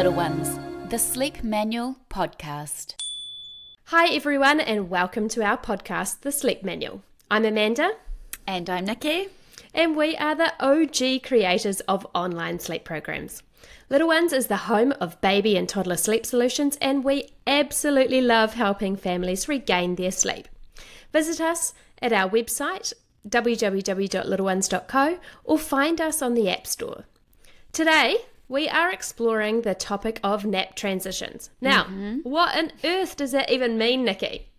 little ones, the Sleep Manual Podcast. Hi everyone and welcome to our podcast, The Sleep Manual. I'm Amanda. And I'm Nikki. And we are the OG creators of online sleep programs. Little Ones is the home of baby and toddler sleep solutions, and we absolutely love helping families regain their sleep. Visit us at our website, www.little-ones.co, or find us on the App Store. Today, we are exploring the topic of nap transitions. Now, What on earth does that even mean, Nikki?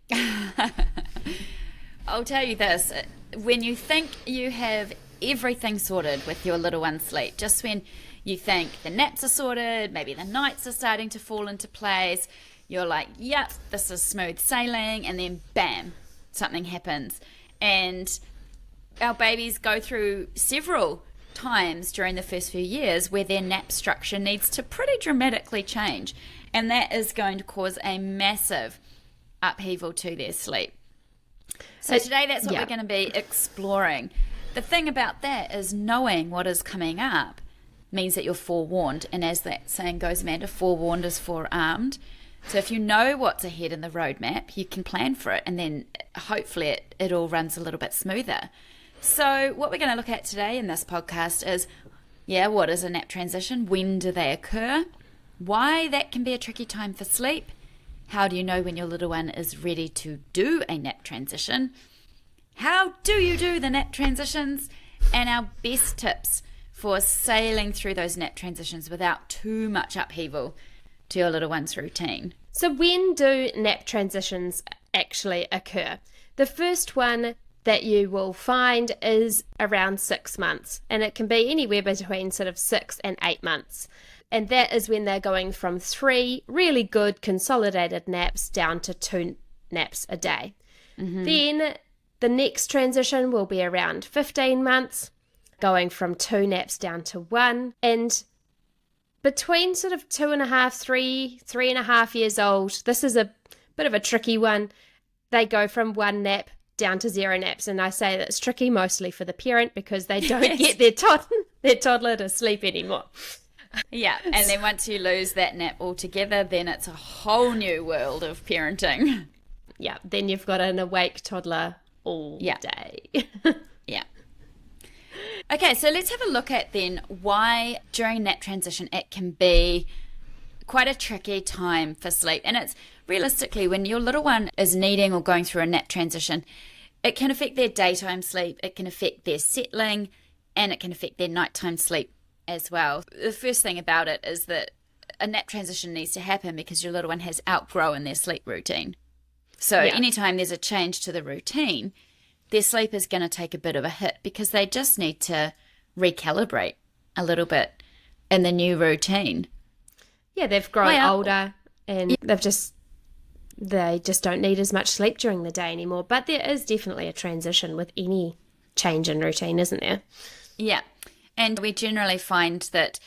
I'll tell you this, when you think you have everything sorted with your little one's sleep, just when you think the naps are sorted, maybe the nights are starting to fall into place, you're like, yep, this is smooth sailing, and then bam, something happens. And our babies go through several times during the first few years where their nap structure needs to pretty dramatically change, and that is going to cause a massive upheaval to their sleep. So today that's what we're going to be exploring. The thing about that is knowing what is coming up means that you're forewarned, and as that saying goes, Amanda, forewarned is forearmed. So if you know what's ahead in the roadmap, you can plan for it, and then hopefully it all runs a little bit smoother. So what we're going to look at today in this podcast is, what is a nap transition? When do they occur? Why that can be a tricky time for sleep? How do you know when your little one is ready to do a nap transition? How do you do the nap transitions? And our best tips for sailing through those nap transitions without too much upheaval to your little one's routine. So when do nap transitions actually occur? The first one that you will find is around 6 months, and it can be anywhere between sort of 6 and 8 months. And that is when they're going from 3 really good consolidated naps down to 2 naps a day. Then the next transition will be around 15 months, going from 2 naps down to 1. And between sort of 2.5, 3.5 years old, this is a bit of a tricky one. They go from 1 nap down to 0 naps, and I say that's tricky mostly for the parent because they don't get their toddler to sleep anymore. Yeah, and then once you lose that nap altogether, then it's a whole new world of parenting. Yeah, then you've got an awake toddler all day. Yeah. Okay, so let's have a look at then why during nap transition it can be quite a tricky time for sleep. And it's realistically when your little one is needing or going through a nap transition, it can affect their daytime sleep, it can affect their settling, and it can affect their nighttime sleep as well. The first thing about it is that a nap transition needs to happen because your little one has outgrown their sleep routine. So anytime there's a change to the routine, their sleep is going to take a bit of a hit because they just need to recalibrate a little bit in the new routine. Yeah, they've grown older and they just don't need as much sleep during the day anymore. But there is definitely a transition with any change in routine, isn't there? Yeah. And we generally find that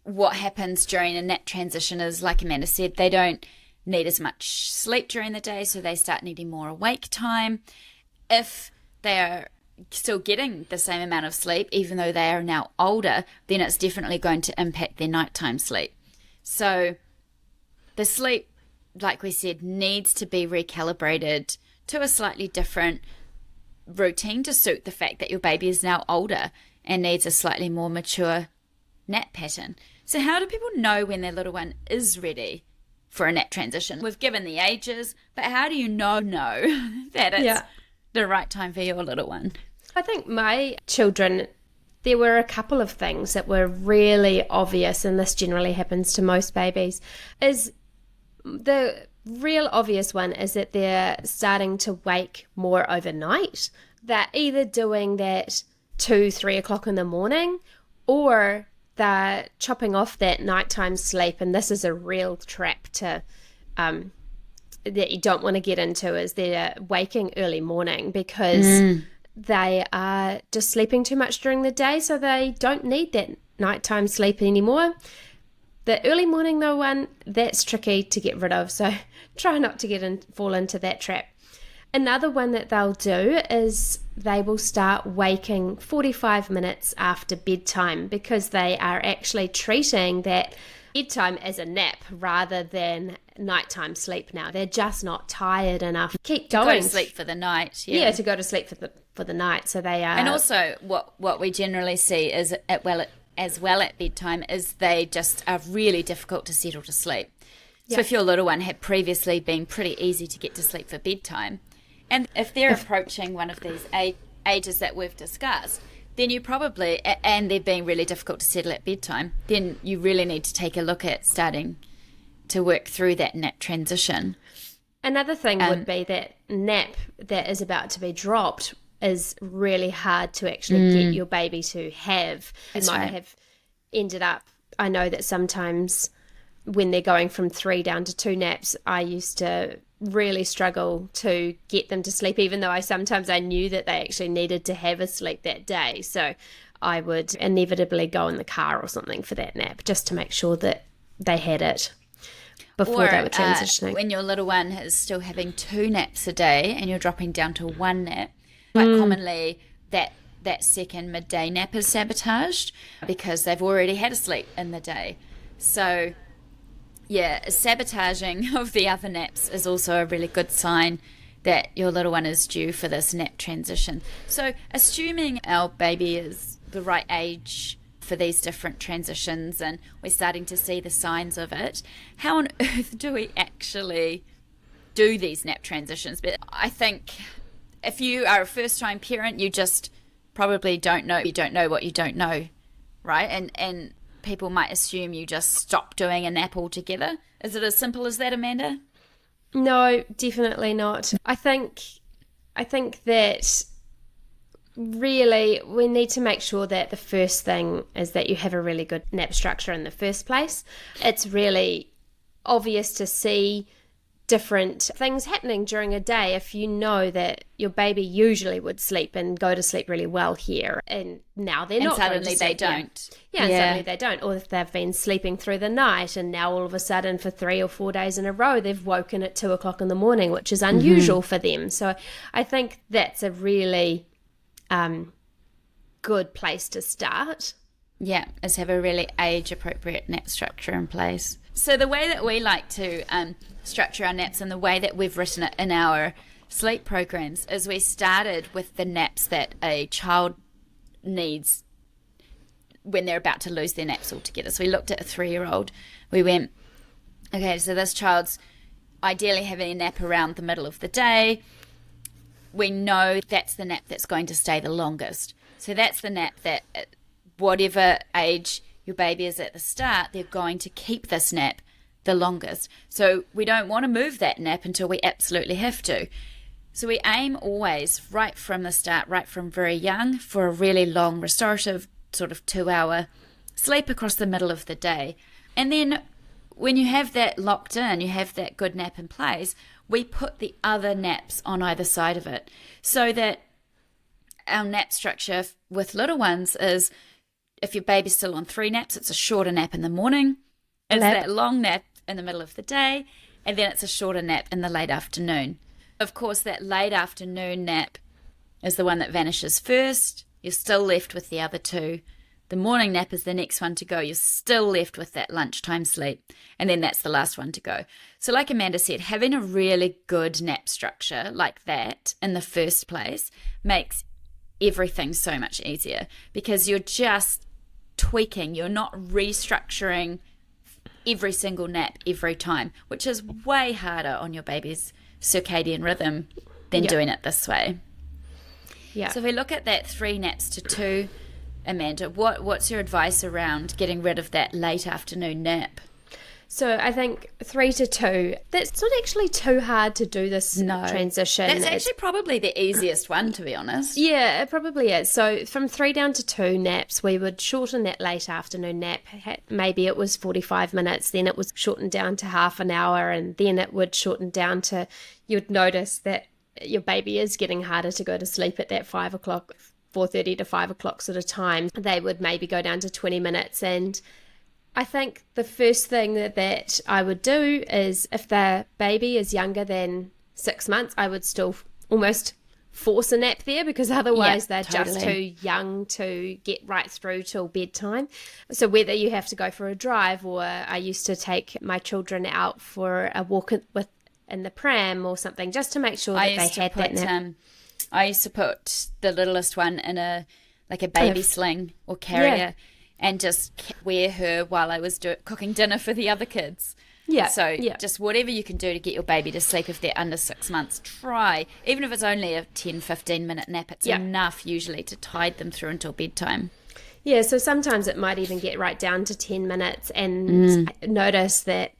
what happens during a nap transition is, like Amanda said, they don't need as much sleep during the day, so they start needing more awake time. If they're still getting the same amount of sleep, even though they are now older, then it's definitely going to impact their nighttime sleep. So the sleep, like we said, needs to be recalibrated to a slightly different routine to suit the fact that your baby is now older and needs a slightly more mature nap pattern. So how do people know when their little one is ready for a nap transition? We've given the ages, but how do you know that it's the right time for your little one? I think my children, there were a couple of things that were really obvious, and this generally happens to most babies, is the real obvious one is that they're starting to wake more overnight. They're either doing that 2-3 o'clock in the morning, or they're chopping off that nighttime sleep, and this is a real trap to that you don't want to get into, is they're waking early morning because they are just sleeping too much during the day, so they don't need that nighttime sleep anymore. The early morning though one, that's tricky to get rid of, so try not to fall into that trap. Another one that they'll do is they will start waking 45 minutes after bedtime, because they are actually treating that bedtime as a nap rather than nighttime sleep now. They're just not tired enough. Keep going. To go to sleep for the night. Yeah, to go to sleep for the night. So they are. And also what we generally see is as well at bedtime is they just are really difficult to settle to sleep. So if your little one had previously been pretty easy to get to sleep for bedtime, and if they're approaching one of these ages that we've discussed, then you probably, and they're being really difficult to settle at bedtime, then you really need to take a look at starting to work through that nap transition. Another thing would be that nap that is about to be dropped is really hard to actually get your baby to have. It might have ended up, I know that sometimes when they're going from 3 down to 2 naps, I used to really struggle to get them to sleep, even though sometimes I knew that they actually needed to have a sleep that day. So I would inevitably go in the car or something for that nap just to make sure that they had it before they were transitioning. When your little one is still having 2 naps a day and you're dropping down to 1 nap, quite commonly that second midday nap is sabotaged because they've already had a sleep in the day. So yeah, sabotaging of the other naps is also a really good sign that your little one is due for this nap transition. So assuming our baby is the right age for these different transitions and we're starting to see the signs of it, how on earth do we actually do these nap transitions? But I think if you are a first-time parent, you just probably don't know. You don't know what you don't know, right? And people might assume you just stop doing a nap altogether. Is it as simple as that, Amanda? No, definitely not. I think that really we need to make sure that the first thing is that you have a really good nap structure in the first place. It's really obvious to see different things happening during a day if you know that your baby usually would sleep and go to sleep really well here, and now they're not going to sleep. Suddenly they don't. Yeah, and suddenly they don't. Or if they've been sleeping through the night and now all of a sudden for 3 or 4 days in a row they've woken at 2 o'clock in the morning, which is unusual for them. So I think that's a really good place to start. Yeah, is have a really age-appropriate nap structure in place. So the way that we like to structure our naps and the way that we've written it in our sleep programs is we started with the naps that a child needs when they're about to lose their naps altogether. So we looked at a 3-year-old. We went, okay, so this child's ideally having a nap around the middle of the day. We know that's the nap that's going to stay the longest. So that's the nap that whatever age your baby is at the start, they're going to keep this nap the longest. So we don't want to move that nap until we absolutely have to. So we aim always right from the start, right from very young, for a really long restorative sort of 2-hour sleep across the middle of the day. And then when you have that locked in, you have that good nap in place, we put the other naps on either side of it so that our nap structure with little ones is, if your baby's still on 3 naps, it's a shorter nap in the morning. It's that long nap in the middle of the day, and then it's a shorter nap in the late afternoon. Of course, that late afternoon nap is the one that vanishes first. You're still left with the other 2. The morning nap is the next one to go. You're still left with that lunchtime sleep, and then that's the last one to go. So like Amanda said, having a really good nap structure like that in the first place makes everything so much easier, because you're just tweaking, you're not restructuring every single nap every time, which is way harder on your baby's circadian rhythm than doing it this way. Yeah. So if we look at that 3 naps to 2, Amanda, what's your advice around getting rid of that late afternoon nap? So I think 3 to 2, that's not actually too hard to do this transition. That's actually probably the easiest one, to be honest. Yeah, it probably is. So from 3 down to 2 naps, we would shorten that late afternoon nap. Maybe it was 45 minutes, then it was shortened down to half an hour, and then it would shorten down to, you'd notice that your baby is getting harder to go to sleep at that 5 o'clock, 4:30 to 5 o'clock sort of time. They would maybe go down to 20 minutes, and I think the first thing that I would do is, if the baby is younger than 6 months, I would still almost force a nap there, because otherwise they're just totally. too young to get right through till bedtime. So whether you have to go for a drive, or I used to take my children out for a walk in the pram or something, just to make sure that they had that nap. I used to put the littlest one in a baby sling or carrier, and just wear her while I was cooking dinner for the other kids. Yeah. So just whatever you can do to get your baby to sleep if they're under 6 months, try. Even if it's only a 10, 15-minute nap, it's enough usually to tide them through until bedtime. Yeah, so sometimes it might even get right down to 10 minutes, and notice that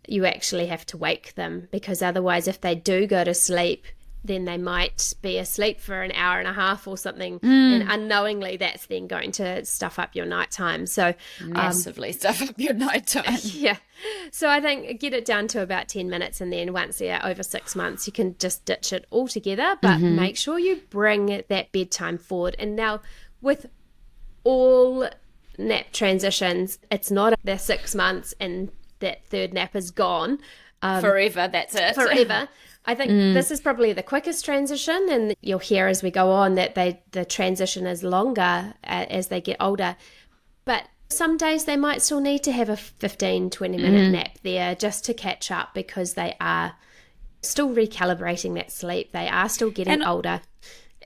you actually have to wake them, because otherwise if they do go to sleep, then they might be asleep for an hour and a half or something, and unknowingly that's then going to stuff up your nighttime. So massively stuff up your nighttime. Yeah. So I think get it down to about 10 minutes, and then once they're over 6 months, you can just ditch it altogether, but make sure you bring that bedtime forward. And now with all nap transitions, it's not the 6 months and that third nap is gone. Forever, that's it. Forever. I think this is probably the quickest transition, and you'll hear as we go on that the transition is longer as they get older. But some days they might still need to have a 15, 20-minute nap there just to catch up, because they are still recalibrating that sleep. They are still getting older.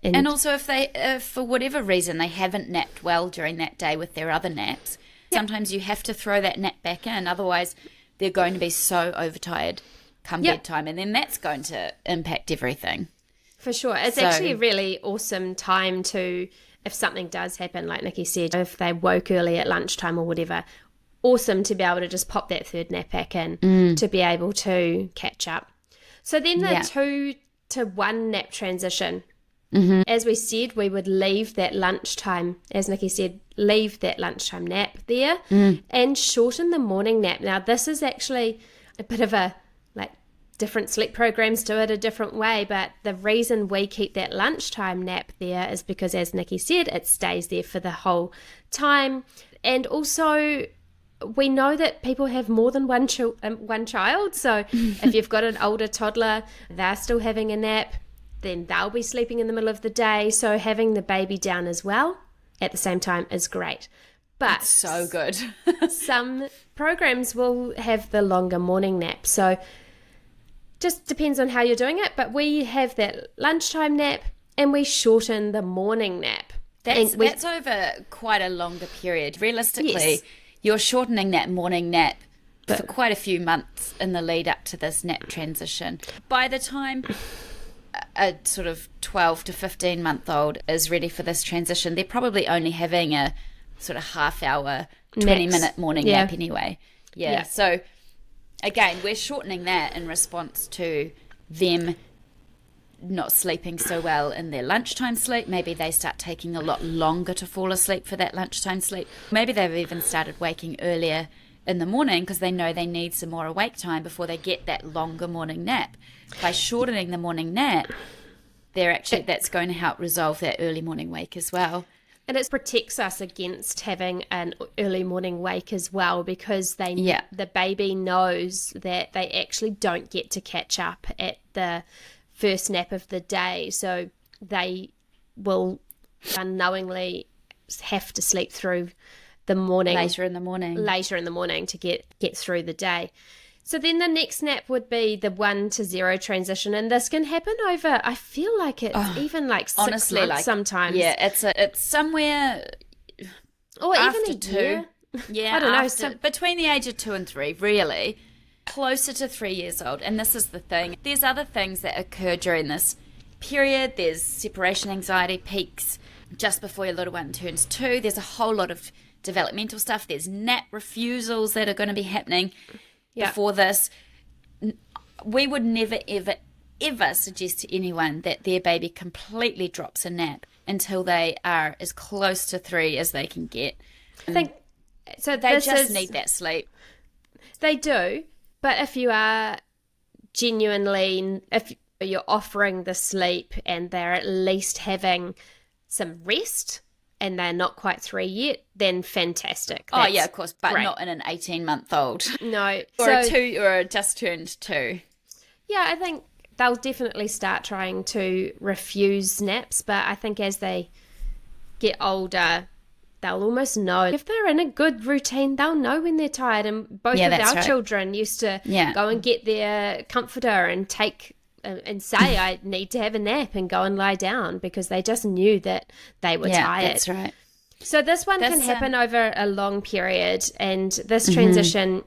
And also if they, for whatever reason, they haven't napped well during that day with their other naps, sometimes you have to throw that nap back in. Otherwise, they're going to be so overtired come bedtime, and then that's going to impact everything. For sure. It's actually a really awesome time to, if something does happen, like Nikki said, if they woke early at lunchtime or whatever, awesome to be able to just pop that third nap back in to be able to catch up. So then the 2 to 1 nap transition, as we said, we would leave that lunchtime, as Nikki said, leave that lunchtime nap there and shorten the morning nap. Now, this is actually a bit of a, different sleep programs do it a different way, but the reason we keep that lunchtime nap there is because, as Nikki said, it stays there for the whole time. And also, we know that people have more than one child, so if you've got an older toddler, they're still having a nap, then they'll be sleeping in the middle of the day, so having the baby down as well at the same time is great. But it's so good. Some programs will have the longer morning nap, so just depends on how you're doing it, but we have that lunchtime nap and we shorten the morning nap. That's over quite a longer period. Realistically, you're shortening that morning nap for quite a few months in the lead up to this nap transition. By the time a sort of 12 to 15 month old is ready for this transition, they're probably only having a sort of half hour, 20-minute morning nap anyway. Yeah. So again, we're shortening that in response to them not sleeping so well in their lunchtime sleep. Maybe they start taking a lot longer to fall asleep for that lunchtime sleep. Maybe they've even started waking earlier in the morning because they know they need some more awake time before they get that longer morning nap. By shortening the morning nap, that's going to help resolve that early morning wake as well. And it protects us against having an early morning wake as well, because the baby knows that they actually don't get to catch up at the first nap of the day. So they will unknowingly have to sleep through the morning. Later in the morning to get through the day. So then the next nap would be the 1 to 0 transition, and this can happen over, I feel like it's even like 6 honestly, months sometimes. Yeah, it's somewhere or after even a 2. Year. Yeah, I don't know. Between the age of 2 and 3, really. Closer to 3 years old. And this is the thing. There's other things that occur during this period. There's separation anxiety peaks just before your little one turns 2. There's a whole lot of developmental stuff. There's nap refusals that are going to be happening before this. We would never, ever, ever suggest to anyone that their baby completely drops a nap until they are as close to 3 as they can get. I think so. They just need that sleep. They do, but if you are genuinely, if you're offering the sleep and they're at least having some rest and they're not quite 3 yet, then fantastic. Oh yeah, of course, but great. Not in an 18-month-old. No, or a 2, or a just turned 2. Yeah, I think they'll definitely start trying to refuse naps, but I think as they get older, they'll almost know. If they're in a good routine, they'll know when they're tired. And both of our children used to go and get their comforter and take and say, I need to have a nap, and go and lie down, because they just knew that they were tired. That's right. So this one can happen over a long period, and this transition,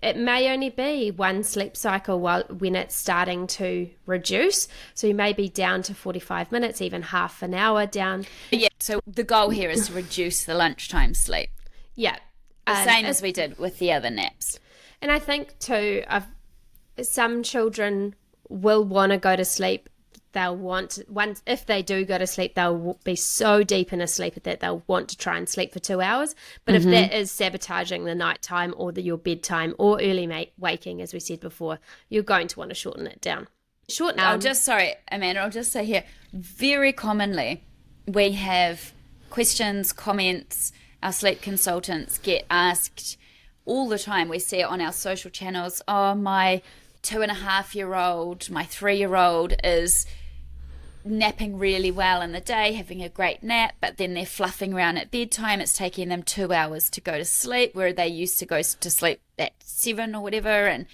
it may only be one sleep cycle when it's starting to reduce. So you may be down to 45 minutes, even half an hour down. Yeah, so the goal here is to reduce the lunchtime sleep. Yeah. The same as we did with the other naps. And I think too, some children will want to go to sleep. They'll want, once if they do go to sleep, they'll be so deep in a sleep that they'll want to try and sleep for 2 hours. But if that is sabotaging the nighttime or your bedtime or early waking, as we said before, you're going to want to shorten it down. Amanda, I'll just say here, very commonly we have questions, comments, our sleep consultants get asked all the time. We see it on our social channels. Oh, my 2.5-year-old, my 3-year-old is napping really well in the day, having a great nap, but then they're fluffing around at bedtime. It's taking them 2 hours to go to sleep, where they used to go to sleep at 7 or whatever. And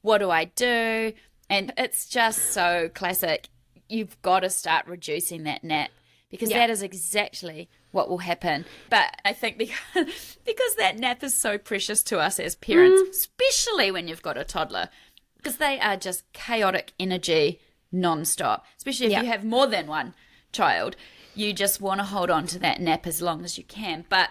what do I do? And it's just so classic. You've got to start reducing that nap, because that is exactly what will happen. But I think because that nap is so precious to us as parents, especially when you've got a toddler, because they are just chaotic energy non-stop, especially if you have more than one child. You just want to hold on to that nap as long as you can. But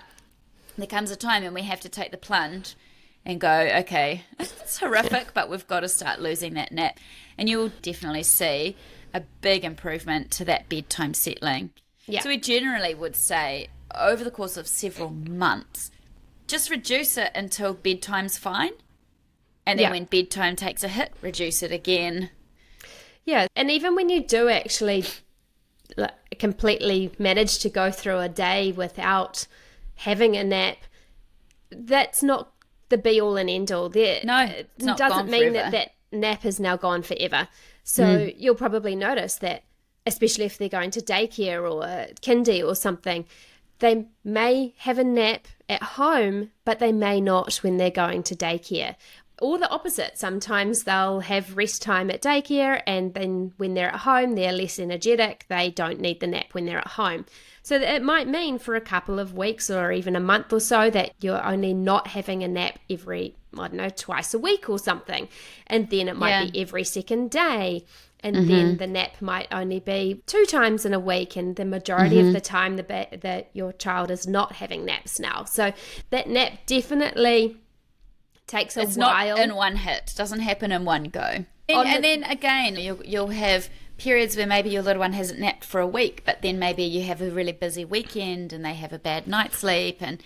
there comes a time when we have to take the plunge and go, okay, it's horrific, but we've got to start losing that nap. And you'll definitely see a big improvement to that bedtime settling. Yeah. So we generally would say over the course of several months, just reduce it until bedtime's fine. And then when bedtime takes a hit, reduce it again. Yeah, and even when you do actually completely manage to go through a day without having a nap, that's not the be-all and end-all. It doesn't mean that nap is now gone forever. So you'll probably notice that, especially if they're going to daycare or kindy or something, they may have a nap at home, but they may not when they're going to daycare. Or the opposite. Sometimes they'll have rest time at daycare, and then when they're at home, they're less energetic. They don't need the nap when they're at home. So it might mean for a couple of weeks or even a month or so that you're only not having a nap every, twice a week or something. And then it might be every second day. And then the nap might only be 2 times in a week, and the majority of the time that your child is not having naps now. So that nap definitely takes a while. It's not in one hit. Doesn't happen in one go. And then again, you'll have periods where maybe your little one hasn't napped for a week, but then maybe you have a really busy weekend and they have a bad night's sleep, and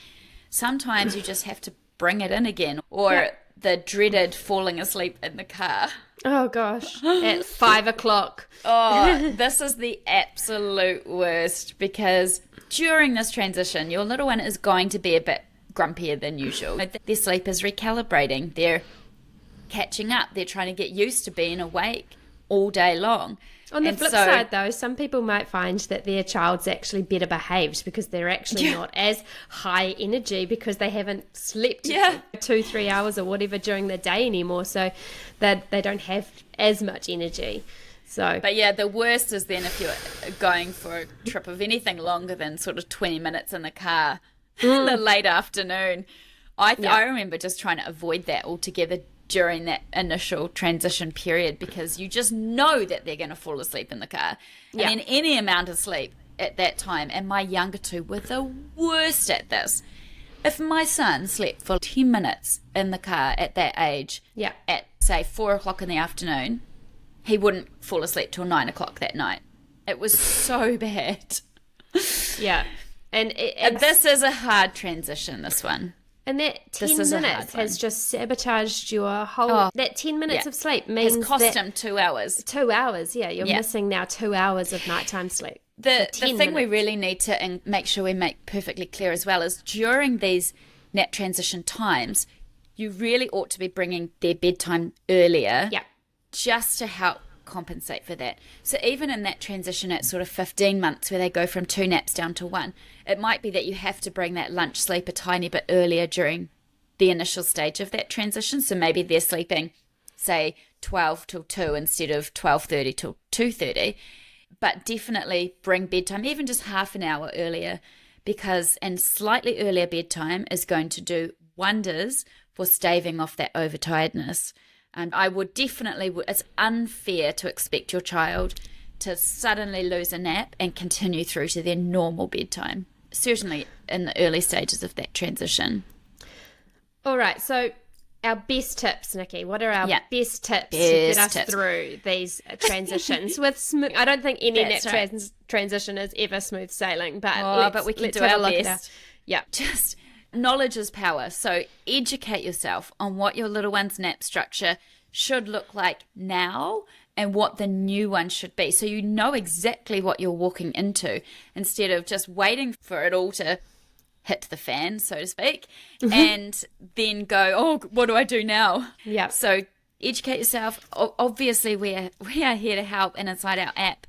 sometimes you just have to bring it in again. Or the dreaded falling asleep in the car. Oh gosh, at 5 o'clock. Oh, this is the absolute worst, because during this transition, your little one is going to be a bit grumpier than usual. Their sleep is recalibrating. They're catching up. They're trying to get used to being awake all day long. On the flip side, though, some people might find that their child's actually better behaved because they're actually not as high energy because they haven't slept 2-3 hours or whatever during the day anymore, so that they don't have as much energy. So, but the worst is then if you're going for a trip of anything longer than sort of 20 minutes in the car in the late afternoon. I remember just trying to avoid that altogether during that initial transition period, because you just know that they're going to fall asleep in the car. And then any amount of sleep at that time, and my younger two were the worst at this. If my son slept for 10 minutes in the car at that age, at say 4 o'clock in the afternoon, he wouldn't fall asleep till 9 o'clock that night. It was so bad. Yeah. And this is a hard transition, this one. And that 10 minutes has just sabotaged your whole... that 10 minutes of sleep means has cost him 2 hours. 2 hours, You're missing now 2 hours of nighttime sleep. The thing we really need to make sure we make perfectly clear as well is during these nap transition times, you really ought to be bringing their bedtime earlier just to help compensate for that. So even in that transition at sort of 15 months where they go from 2 naps down to 1, it might be that you have to bring that lunch sleep a tiny bit earlier during the initial stage of that transition. So maybe they're sleeping, say, 12 till 2 instead of 12:30 till 2:30. But definitely bring bedtime even just half an hour earlier, and slightly earlier bedtime is going to do wonders for staving off that overtiredness. And I would definitely, it's unfair to expect your child to suddenly lose a nap and continue through to their normal bedtime, certainly in the early stages of that transition. All right, so our best tips, Nikki. What are our best tips to get us through these transitions? I don't think any transition is ever smooth sailing, but we can do our best. Yeah, just knowledge is power. So educate yourself on what your little one's nap structure should look like now and what the new one should be. So you know exactly what you're walking into instead of just waiting for it all to hit the fan, so to speak, and then go, oh, what do I do now? Yeah. So educate yourself. Obviously, we are here to help, and inside our app,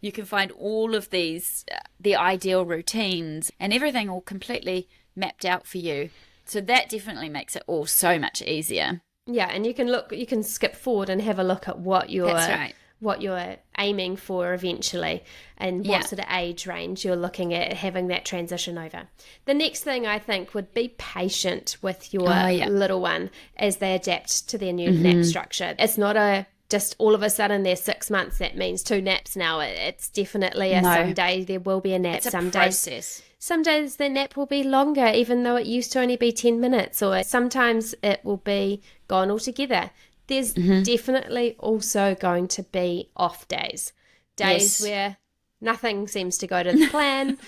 you can find all of these, the ideal routines and everything all completely mapped out for you. So that definitely makes it all so much easier. Yeah, and you can skip forward and have a look at what you're aiming for eventually and what sort of age range you're looking at having that transition over. The next thing I think would be patient with your little one as they adapt to their new nap structure. It's not just all of a sudden they're 6 months, that means 2 naps now. It's definitely some days there will be a nap. It's a process. Some days the nap will be longer, even though it used to only be 10 minutes, or sometimes it will be gone altogether. There's definitely also going to be off days where nothing seems to go to the plan,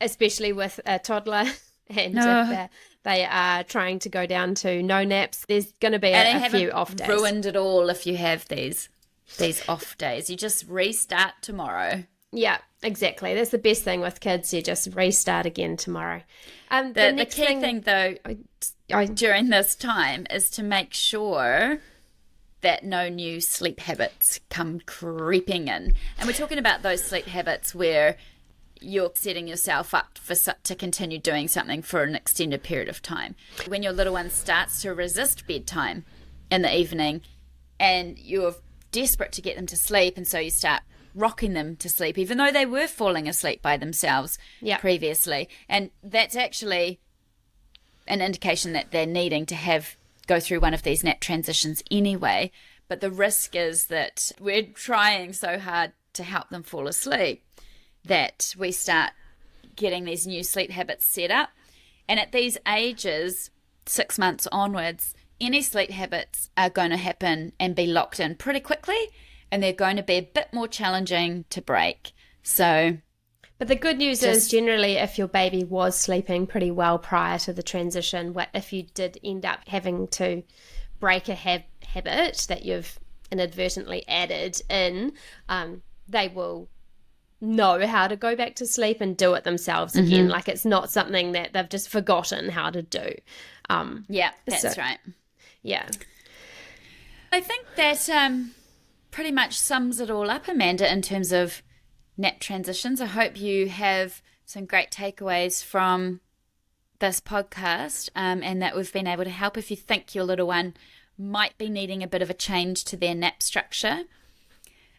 especially with a toddler. And if they are trying to go down to no naps, there's going to be a few off days. Ruined it all if you have these off days. You just restart tomorrow. Yeah, exactly. That's the best thing with kids. You just restart again tomorrow. The key thing, though, during this time is to make sure that no new sleep habits come creeping in. And we're talking about those sleep habits where you're setting yourself up to continue doing something for an extended period of time. When your little one starts to resist bedtime in the evening and you're desperate to get them to sleep, and so you start rocking them to sleep, even though they were falling asleep by themselves previously. And that's actually an indication that they're needing to go through one of these nap transitions anyway. But the risk is that we're trying so hard to help them fall asleep that we start getting these new sleep habits set up. And at these ages, 6 months onwards, any sleep habits are going to happen and be locked in pretty quickly, and they're going to be a bit more challenging to break. But the good news is generally if your baby was sleeping pretty well prior to the transition, if you did end up having to break a habit that you've inadvertently added in, they will know how to go back to sleep and do it themselves again. Like it's not something that they've just forgotten how to do. That's right. Yeah. I think that pretty much sums it all up, Amanda, in terms of nap transitions. I hope you have some great takeaways from this podcast and that we've been able to help if you think your little one might be needing a bit of a change to their nap structure.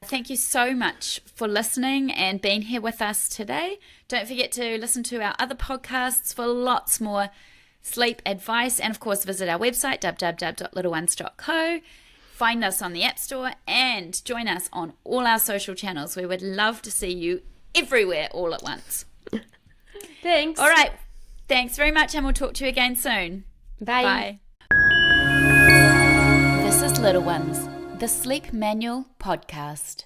Thank you so much for listening and being here with us today. Don't forget to listen to our other podcasts for lots more sleep advice, and of course visit our website www.littlenones.co. Find us on the App Store and join us on all our social channels. We would love to see you everywhere all at once. Thanks. All right. Thanks very much, and we'll talk to you again soon. Bye. This is Little Ones, the Sleep Manual Podcast.